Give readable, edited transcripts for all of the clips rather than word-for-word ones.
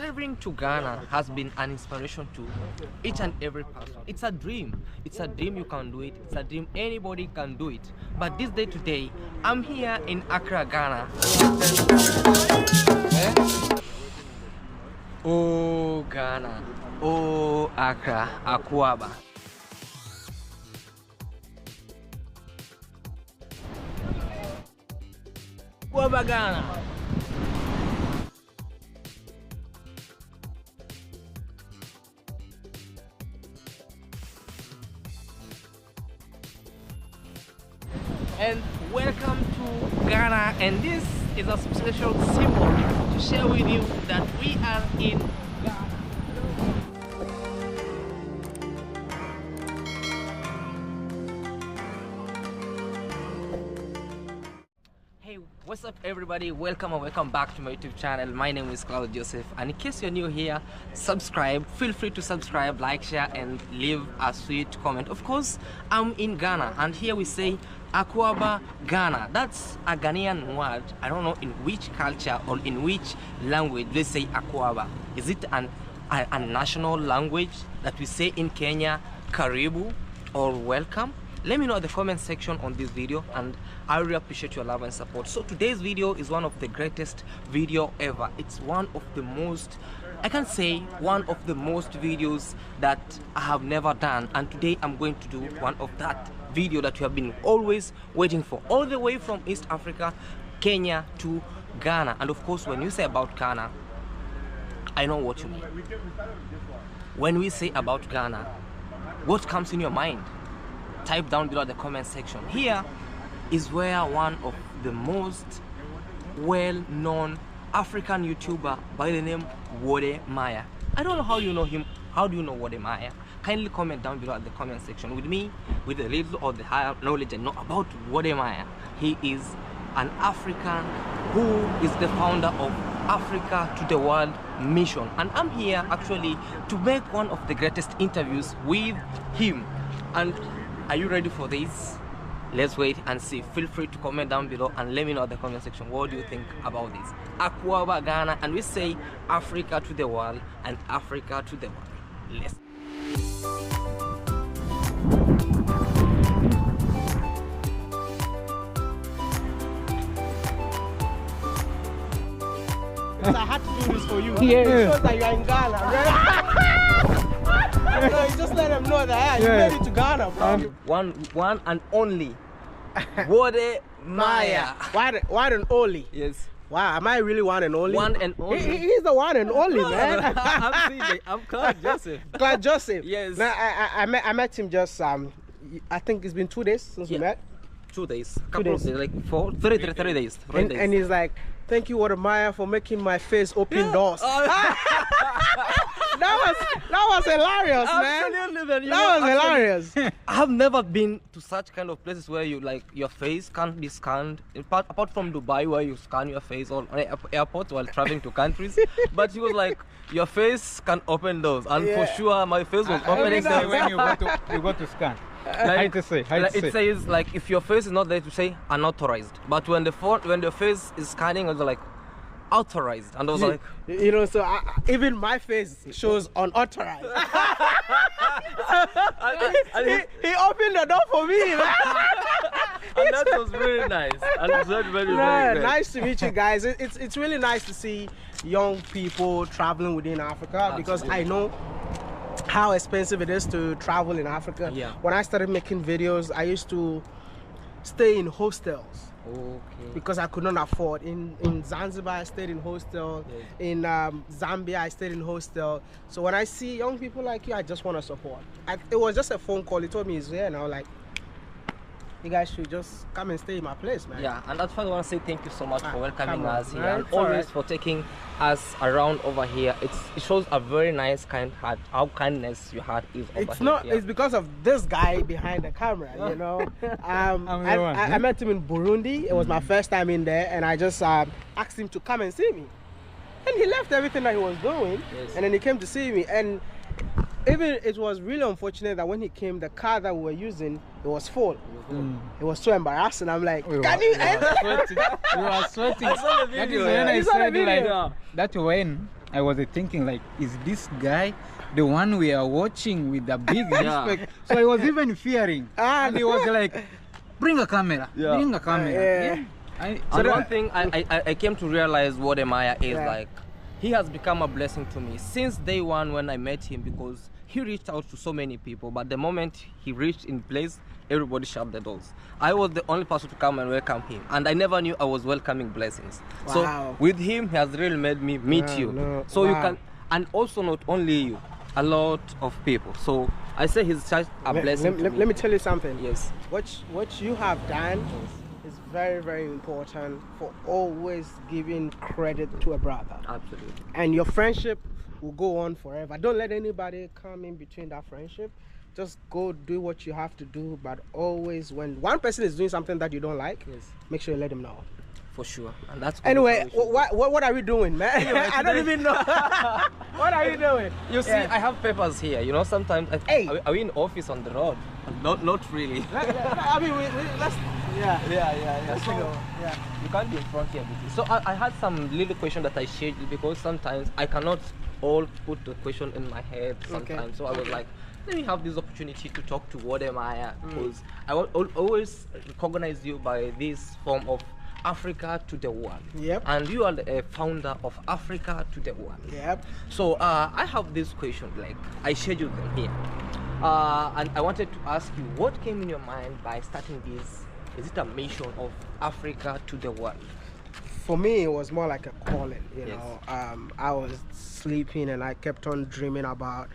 traveling to Ghana has been an inspiration to each and every person. It's a dream. It's a dream you can do it. It's a dream anybody can do it. But this day today, I'm here in Accra, Ghana. Oh, Ghana. Oh, Accra, Akwaaba. Akwaaba, Ghana. And welcome to Ghana, and this is a special symbol to share with you that we are in Ghana. Hey, what's up everybody? Welcome and welcome back to my YouTube channel. My name is Claude Joseph, and in case you're new here, subscribe. Feel free to subscribe, like, share, and leave a sweet comment. Of course, I'm in Ghana, and here we say Akwaaba, Ghana. That's a Ghanaian word. I don't know in which culture or in which language they say Akwaaba. Is it a national language that we say in Kenya, Karibu or welcome? Let me know in the comment section on this video, and I really appreciate your love and support. So today's video is one of the greatest video ever. It's one of the most, I can say one of the most videos that I have never done, and today I'm going to do one of that video that you have been always waiting for, all the way from East Africa, Kenya to Ghana. And of course, when you say about Ghana, I know what you mean. When we say about Ghana, what comes in your mind? Type down below the comment section. Here is where one of the most well-known African YouTuber by the name Wode Maya. I don't know how you know him. How do you know Wode Maya? Kindly comment down below at the comment section with me, with a little or the higher knowledge I know about Wode Maya. He is an African who is the founder of Africa to the World mission, and I'm here actually to make one of the greatest interviews with him. And are you ready for this? Let's wait and see. Feel free to comment down below and let me know in the comment section what do you think about this. Akwaaba, Ghana, and we say Africa to the world and Africa to the world. Let's. I had to do this for you. Yeah. It shows that you are in Ghana, right? So you just let them know that you made it to Ghana, bro. One and only Wode Maya. One and only. Yes. Wow, am I really one and only? One and only. He's the one and only, man. I'm Claude Joseph. Claude Joseph. Yes. Now, I met him just I think it's been 2 days since we met. 2 days. Couple of days, like 3 days. And he's like, thank you, Wode Maya, for making my face open doors. That was hilarious, man. Absolutely, man. That was hilarious. I have never been to such kind of places where you like your face can't be scanned. Apart from Dubai, where you scan your face, or airports while traveling to countries. But he was like, your face can open doors, and for sure, my face was opening them. When you go to scan. Like, it says like if your face is not there to say unauthorized, but when the face is scanning, it's like authorized, and I was like, you know, so even my face shows unauthorized. he opened the door for me, man. And that was really nice. And it was very nice. Nice to meet you guys. It's really nice to see young people traveling within Africa. Absolutely. Because I know how expensive it is to travel in Africa. Yeah. When I started making videos, I used to stay in hostels. Okay. Because I could not afford. In Zanzibar, I stayed in hostel. Yes. In Zambia, I stayed in hostel. So when I see young people like you, I just want to support. It was just a phone call. He told me he's here, and I was like, you guys should just come and stay in my place, man. Yeah, and that's why I want to say thank you so much for welcoming us here, and It's always for taking us around over here. It shows a very nice kind heart, how kindness your heart is over here. It's because of this guy behind the camera, you know. I met him in Burundi. It was my first time in there, and I just asked him to come and see me. And he left everything that he was doing, and then he came to see me. And even it was really unfortunate that when he came, the car that we were using, it was full. It was so embarrassing. I'm like, can you enter? You are sweating. I saw the video. That is when I said like that when I was thinking like, is this guy the one we are watching with the big respect? So I was even fearing. And he was like, bring a camera, bring a camera. So one thing I came to realize Wode Maya is like, he has become a blessing to me since day one when I met him, because he reached out to so many people, but the moment he reached in place, everybody shut the doors. I was the only person to come and welcome him, and I never knew I was welcoming blessings. Wow. So with him, he has really made me meet you. So you can, and also not only you, a lot of people. So I say he's such a blessing. Let me tell you something. Yes. What you have done is very, very important for always giving credit to a brother. Absolutely. And your friendship will go on forever. Don't let anybody come in between that friendship. Just go do what you have to do, but always when one person is doing something that you don't like, make sure you let him know. For sure. And that's anyway, what are we doing, man? I don't even know. What are you doing? You see, I have papers here. You know, sometimes are we in office on the road? Not really. I mean, let's. Let's so, go. You can't be in front here. So I had some little question that I shared, because sometimes I cannot all put the question in my head sometimes. So I was like, let me have this opportunity to talk to Wode Maya, because I will always recognize you by this form of Africa to the world. Yep. And you are the founder of Africa to the world. Yep. So I have this question, like I scheduled them here. And I wanted to ask you, what came in your mind by starting this? Is it a mission of Africa to the world? For me, it was more like a calling, you know. I was sleeping and I kept on dreaming about,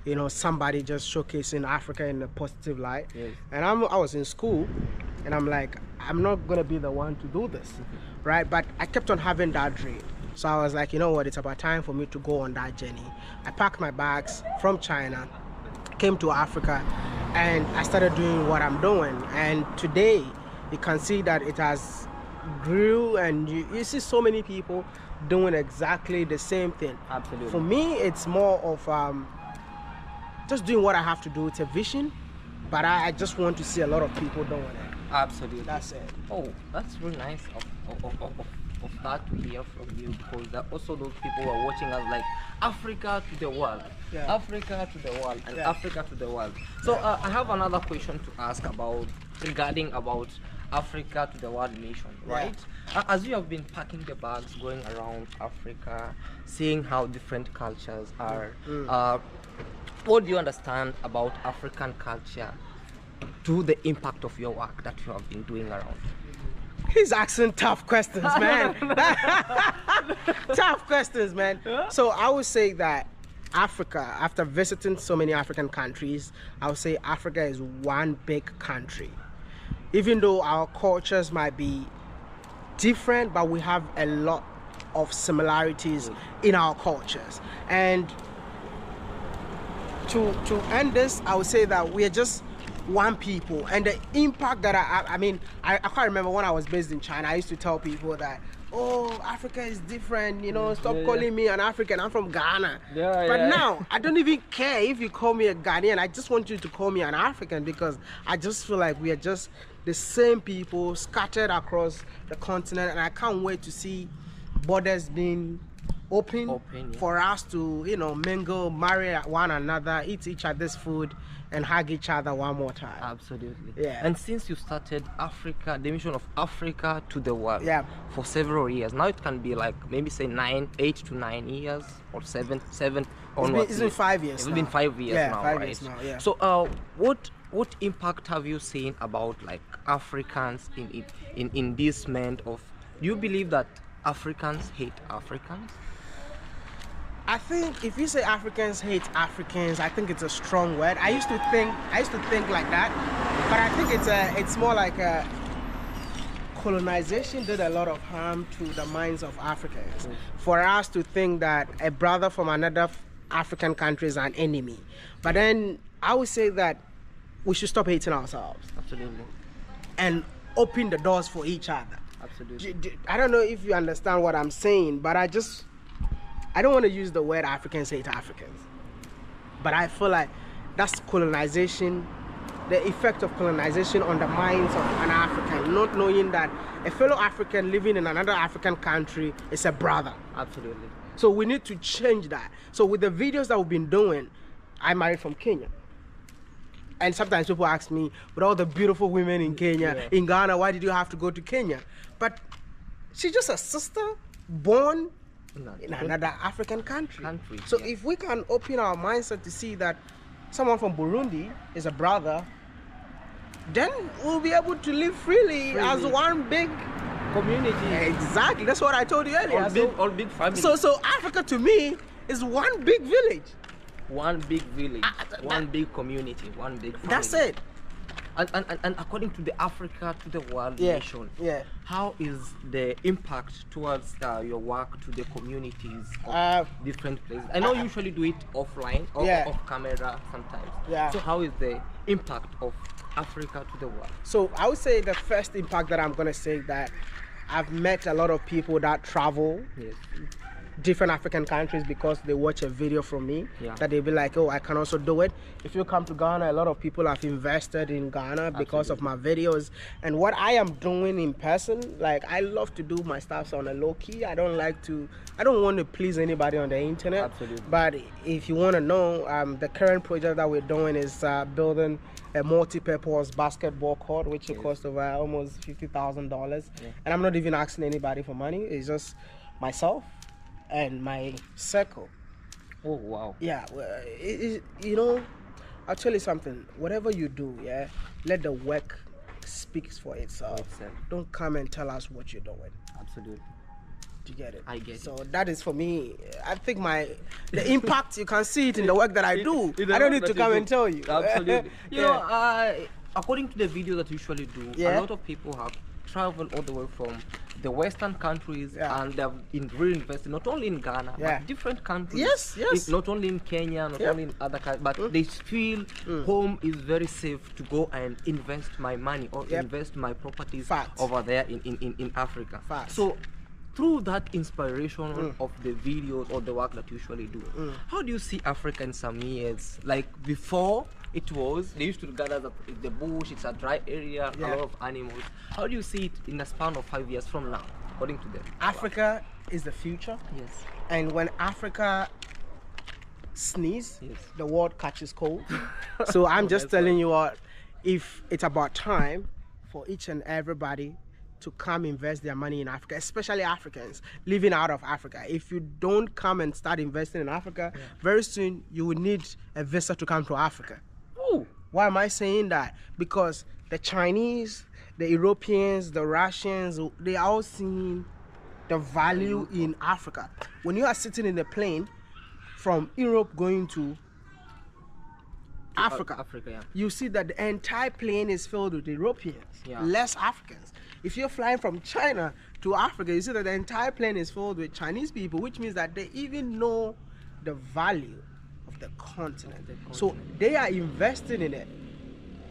you know, somebody just showcasing Africa in a positive light. And I was in school and I'm like, I'm not gonna be the one to do this, right? But I kept on having that dream. So I was like, you know what, it's about time for me to go on that journey. I packed my bags from China, came to Africa, and I started doing what I'm doing. And today, you can see that it has grew, and you see so many people doing exactly the same thing. Absolutely. For me, it's more of just doing what I have to do. It's a vision, but I just want to see a lot of people doing it. Absolutely. That's it. Oh, that's really nice of that to hear from you, because there are also those people who are watching us like Africa to the world, Africa to the world, and Africa to the world. So I have another question to ask regarding Africa to the world mission, right? As you have been packing the bags, going around Africa, seeing how different cultures are, what do you understand about African culture to the impact of your work that you have been doing around? He's asking tough questions, man. Tough questions, man. So I would say that Africa, after visiting so many African countries, I would say Africa is one big country. Even though our cultures might be different, but we have a lot of similarities in our cultures. And to end this, I would say that we are just one people, and the impact that I can't remember when I was based in China, I used to tell people that, oh, Africa is different, you know, stop calling me an African, I'm from Ghana. But now I don't even care if you call me a Ghanaian. I just want you to call me an African, because I just feel like we are just the same people scattered across the continent, and I can't wait to see borders being open for us to, you know, mingle, marry one another, eat each other's food, and hug each other one more time. Absolutely. Yeah. And since you started Africa, the mission of Africa to the world, for several years, now it can be like maybe say 8 to 9 years or seven onwards. It's been 5 years. It's been 5 years now, 5 right? years now, yeah. So what impact have you seen about like Africans in this movement of, do you believe that Africans hate Africans? I think if you say Africans hate Africans, I think it's a strong word. I used to think like that, but I think it's more like colonization did a lot of harm to the minds of Africans. For us to think that a brother from another African country is an enemy. But then I would say that we should stop hating ourselves. Absolutely. And open the doors for each other. Absolutely. I don't know if you understand what I'm saying, but I don't want to use the word Africans hate Africans, but I feel like that's colonization, the effect of colonization on the minds of an African, not knowing that a fellow African living in another African country is a brother. Absolutely. So we need to change that. So with the videos that we've been doing, I married from Kenya. And sometimes people ask me, with all the beautiful women in Kenya, in Ghana, why did you have to go to Kenya? But she's just a sister born in another African country. So if we can open our mindset to see that someone from Burundi is a brother, then we'll be able to live freely as one big community. Exactly, that's what I told you earlier. All big family. So Africa to me is one big village. One big village, one big community, one big family. That's it. And according to the Africa to the world nation, how is the impact towards your work to the communities of different places? I know you usually do it offline or off camera sometimes. So how is the impact of Africa to the world? So I would say the first impact that I'm gonna say that I've met a lot of people that travel different African countries because they watch a video from me that they'll be like, oh, I can also do it. If you come to Ghana, a lot of people have invested in Ghana because of my videos and what I am doing in person. Like, I love to do my stuff on a low key. I don't want to please anybody on the internet. But if you want to know, the current project that we're doing is building a multi-purpose basketball court, which will cost over almost $50,000. And I'm not even asking anybody for money. It's just myself and my circle. Oh wow. Yeah, well, you know, I'll tell you something. Whatever you do, let the work speak for itself. Don't come and tell us what you're doing. Absolutely. Do you get it? I get it. So that is for me. I think the impact, you can see it in the work that I do. I don't need to come and tell you. Absolutely. You know, according to the video that you usually do, a lot of people have traveled all the way from the Western countries and they've reinvested not only in Ghana but different countries. Not only in Kenya, not only in other countries, but they feel home is very safe to go and invest my money or invest my properties over there in Africa. So through that inspiration of the videos or the work that you usually do, how do you see Africa in some years? Like before, they used to gather the bush, it's a dry area, a lot of animals. How do you see it in a span of 5 years from now, according to them? Africa is the future. And when Africa sneezes, the world catches cold. So I'm just telling you what, if it's about time for each and everybody to come invest their money in Africa, especially Africans living out of Africa. If you don't come and start investing in Africa, very soon you will need a visa to come to Africa. Why am I saying that? Because the Chinese, the Europeans, the Russians, they are all seeing the value in Africa. When you are sitting in a plane from Europe going to Africa, you see that the entire plane is filled with Europeans, less Africans. If you're flying from China to Africa, you see that the entire plane is filled with Chinese people, which means that they even know the value of the continent. So they are investing in it.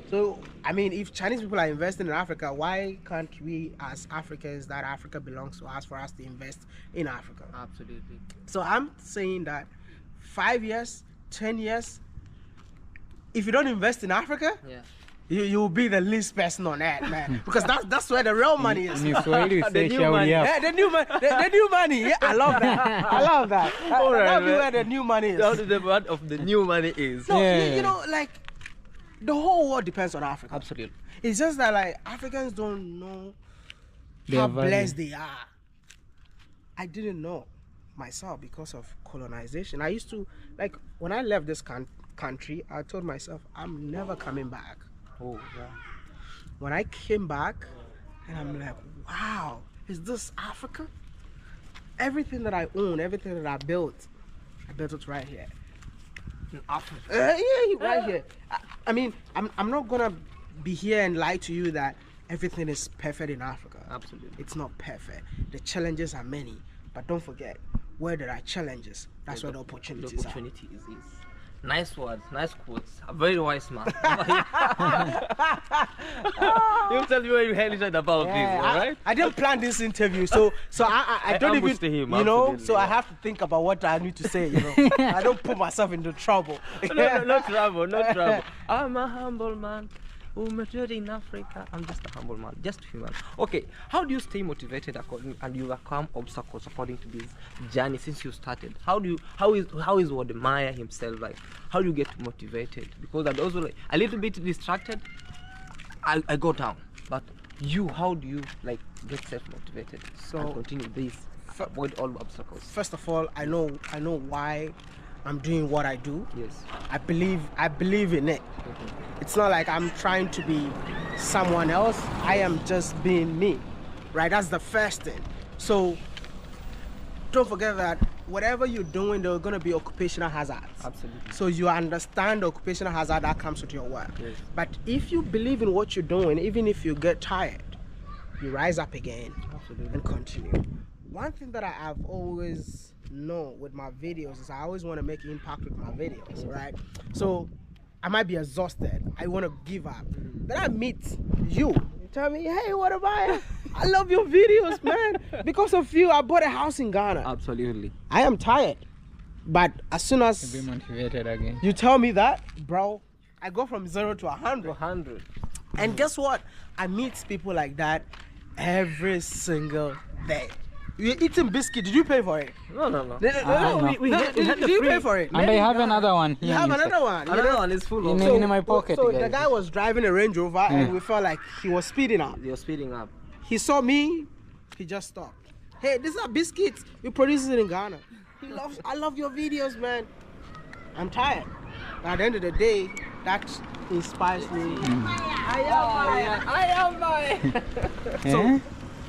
So, I mean, if Chinese people are investing in Africa, why can't we as Africans, that Africa belongs to us, for us to invest in Africa? Absolutely. So I'm saying that 5 years, 10 years, if you don't invest in Africa, you'll be the least person on earth, man. Because that's where the real money is. The new money. The new money. Yeah, I love that. I love that. That'll be where the new money is. That's the part of the new money is. No, you know, like, the whole world depends on Africa. Absolutely. It's just that, like, Africans don't know how blessed they are. I didn't know myself because of colonization. I used to, like, when I left this country, I told myself, I'm never coming back. When I came back, and I'm like, wow, is this Africa? Everything that I own, everything that I built it right here. In Africa? Right here. I mean, I'm not gonna be here and lie to you that everything is perfect in Africa. Absolutely. It's not perfect. The challenges are many, but don't forget, where there are challenges, that's where the opportunities are. Nice words, nice quotes. A very wise man. You tell me what you heard about this, right? I didn't plan this interview, so I don't even, you know, so I have to think about what I need to say, you know. I don't put myself into trouble. No trouble. I'm a humble man we're motivated in Africa. I'm just a humble man, just human. Okay, how do you stay motivated and you overcome obstacles according to this journey since you started? How is Wode Maya himself like? How do you get motivated? Because I'm also like a little bit distracted. I go down, but you, how do you like get self-motivated and continue this, avoid all obstacles? First of all, I know why I'm doing what I do. Yes. I believe in it. It's not like I'm trying to be someone else. I am just being me, right? That's the first thing. So don't forget that whatever you're doing, there are going to be occupational hazards. Absolutely. So you understand the occupational hazard that comes with your work. Yes. But if you believe in what you're doing, even if you get tired, you rise up again. Absolutely. And continue. One thing that I've always known with my videos is I always want to make impact with my videos, right? So I might be exhausted. I want to give up. Then I meet you. You tell me, hey, Wode Maya? I love your videos, man. Because of you, I bought a house in Ghana. Absolutely. I am tired. But as soon as be motivated again. You tell me that, bro, I go from 0 to 100. 100. And guess what? I meet people like that every single day. You're eating biscuit. Did you pay for it? No. No. Did you pay for it? And I have another one. You have another one. Another one is full of. In my pocket. So the guy was driving a Range Rover and we felt like he was speeding up. You're speeding up. He saw me, he just stopped. Hey, these are biscuits. We produce it in Ghana. I love your videos, man. I'm tired. But at the end of the day, that inspires me. I am Maya. So,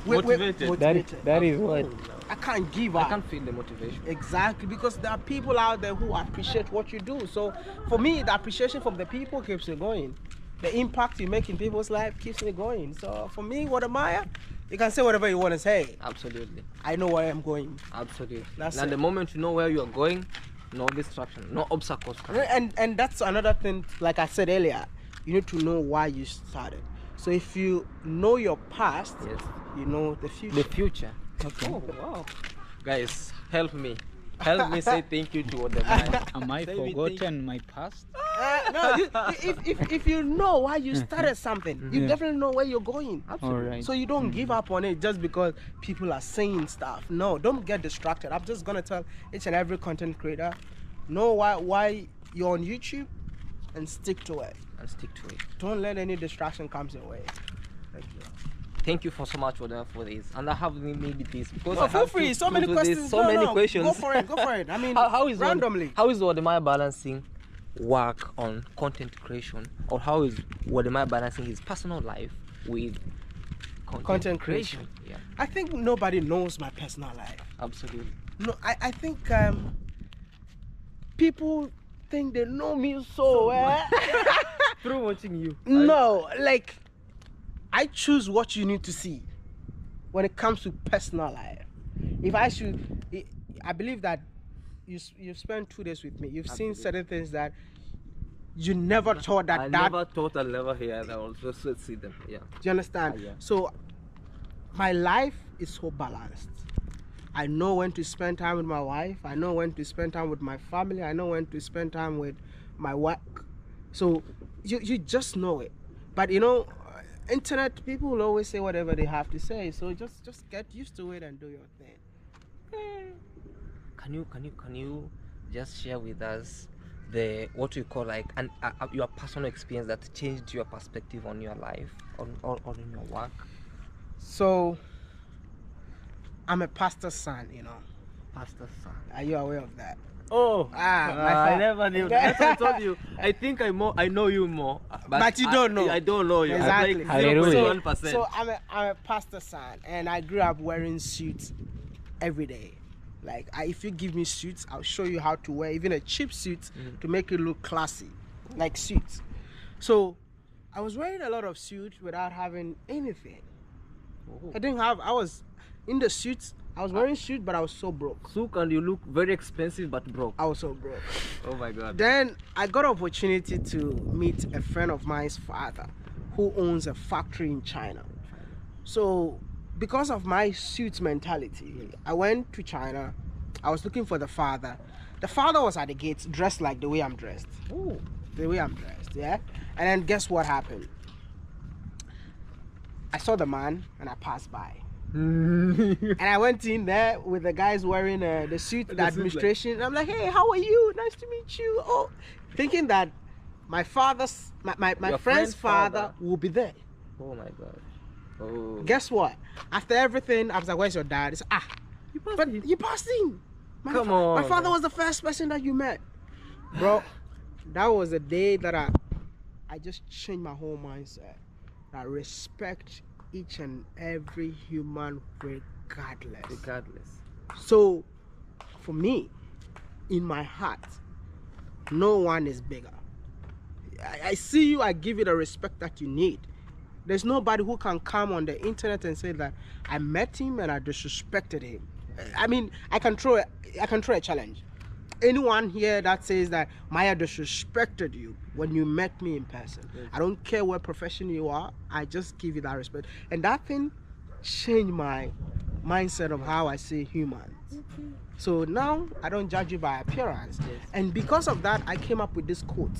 motivated. That is what. I can't give up. I can't feel the motivation. Exactly, because there are people out there who appreciate what you do. So for me, the appreciation from the people keeps me going. The impact you make in people's life keeps me going. So for me, Wode Maya, you can say whatever you want to say. Absolutely. I know where I'm going. Absolutely. That's and it. the moment you know where you are going, no distraction, no obstacles. And that's another thing, like I said earlier, you need to know why you started. So if you know your past, Yes. you know the future. The future. Okay. Oh, wow. Guys, help me. Help me say thank you to Wode Maya. Am I forgotten my past? No, if you know why you started something, you definitely know where you're going. All right. So you don't give up on it just because people are saying stuff. No, don't get distracted. I'm just gonna tell each and every content creator, know why you're on YouTube and stick to it. And stick to it. Don't let any distraction come your way. Thank you for so much for this. And I have maybe this because No, I feel have free. to So many do questions. this, so many questions. Go for it. I mean, how is randomly. How is Wode Maya balancing work on content creation, or how is Wode Maya balancing his personal life with content creation? Yeah, I think nobody knows my personal life. absolutely. No, I think people think they know me so well. Through watching you. No, like I choose what you need to see when it comes to personal life. If I should, I believe that you've spent 2 days with me. You've seen certain things that you never thought that. I never thought I'll never hear that. I'll just see them. Yeah. Do you understand? Yeah. So my life is so balanced. I know when to spend time with my wife. I know when to spend time with my family. I know when to spend time with my work. So you just know it. But you know, internet people will always say whatever they have to say. So just get used to it and do your thing. Can you just share with us what you call like your personal experience that changed your perspective on your life or in your work? So I'm a pastor's son, you know. Pastor's son. Are you aware of that? Oh, I never knew that. That's what I told you. I think I know you more. But you don't know. I don't know you. Exactly. Like 0.1%. So I'm a pastor's son, and I grew up wearing suits every day. Like if you give me suits, I'll show you how to wear even a cheap suit to make it look classy, like suits. So I was wearing a lot of suits without having anything. Oh. I was in the suits. I was wearing suits, but I was so broke. Souk, and you look very expensive but broke. I was so broke. Oh my God. Then I got an opportunity to meet a friend of mine's father who owns a factory in China. So because of my suits mentality, I went to China. I was looking for the father. The father was at the gates dressed like the way I'm dressed. Oh. The way I'm dressed, yeah? And then guess what happened? I saw the man and I passed by. And I went in there with the guys wearing the suit, the administration. And I'm like, hey, how are you? Nice to meet you. Oh, thinking that my friend's father will be there. Oh my God. Oh. Guess what? After everything, I was like, where's your dad? He said, you passed in. Come on. My father was the first person that you met. Bro, that was the day that I just changed my whole mindset. I respect each and every human regardless. So, for me, in my heart, no one is bigger. I see you, I give you the respect that you need. There's nobody who can come on the internet and say that I met him and I disrespected him. I mean, I can throw a challenge. Anyone here that says that Maya disrespected you when you met me in person, I don't care what profession you are, I just give you that respect. And that thing changed my mindset of how I see humans. So now I don't judge you by appearance. And because of that, I came up with this quote.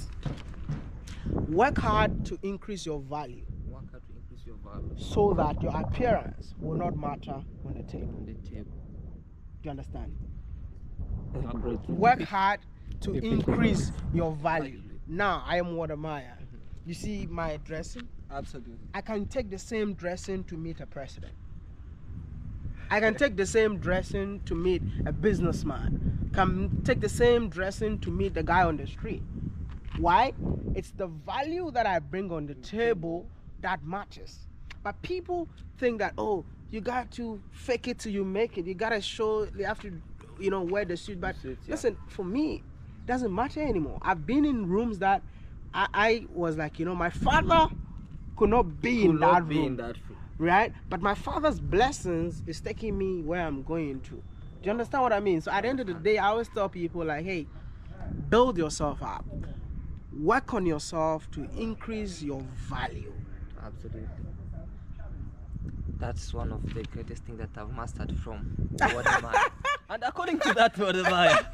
Work hard to increase your value. Work hard to increase your value. So that your appearance will not matter on the table. Do you understand? Work hard to increase your value. Now I am Wode Maya. You see my dressing? Absolutely. I can take the same dressing to meet a president. I can take the same dressing to meet a businessman. Can take the same dressing to meet the guy on the street. Why? It's the value that I bring on the table that matters. But people think that, oh, you got to fake it till you make it. You got to show, you have to, wear the suit. But listen, for me, it doesn't matter anymore. I've been in rooms that I was like, my father could not be in that room. Right? But my father's blessings is taking me where I'm going to. Do you understand what I mean? So at the end of the day, I always tell people like, hey, build yourself up. Work on yourself to increase your value. Absolutely. That's one of the greatest things that I've mastered from Wode Maya. And according to that Wode Maya,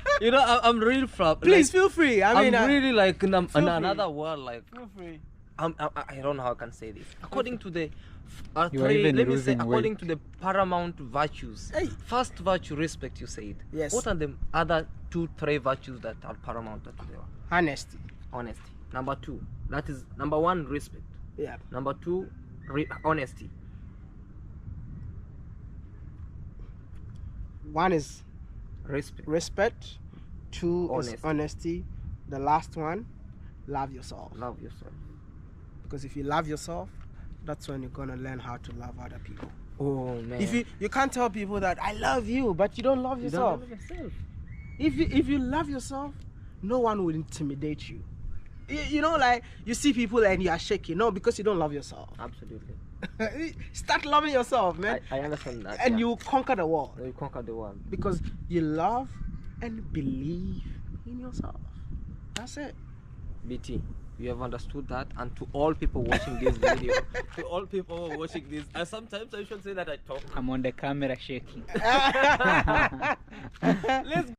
I'm really proud. Please feel free. I'm really like in another world. Like, feel free. I don't know how I can say this. According to the according to the paramount virtues. Hey. First virtue, respect, you said. Yes. What are the other 2-3 virtues that are paramount to them? Honesty. Number 2. That is number 1, respect. Yeah. Number 2, honesty. 1 is respect. 2 is honesty. The last one, love yourself. Love yourself. Because if you love yourself, that's when you're gonna learn how to love other people. Oh man. If you can't tell people that I love you, but you don't love yourself. You don't love yourself. If you love yourself, no one will intimidate you. Like you see people and you are shaking. No, because you don't love yourself. Absolutely. Start loving yourself, man. I understand that. And you conquer the world. You conquer the world. Because you love and believe in yourself. That's it. BT, you have understood that. And to all people watching this video, to all people watching this, and sometimes I should say that I talk. I'm on the camera shaking. Let's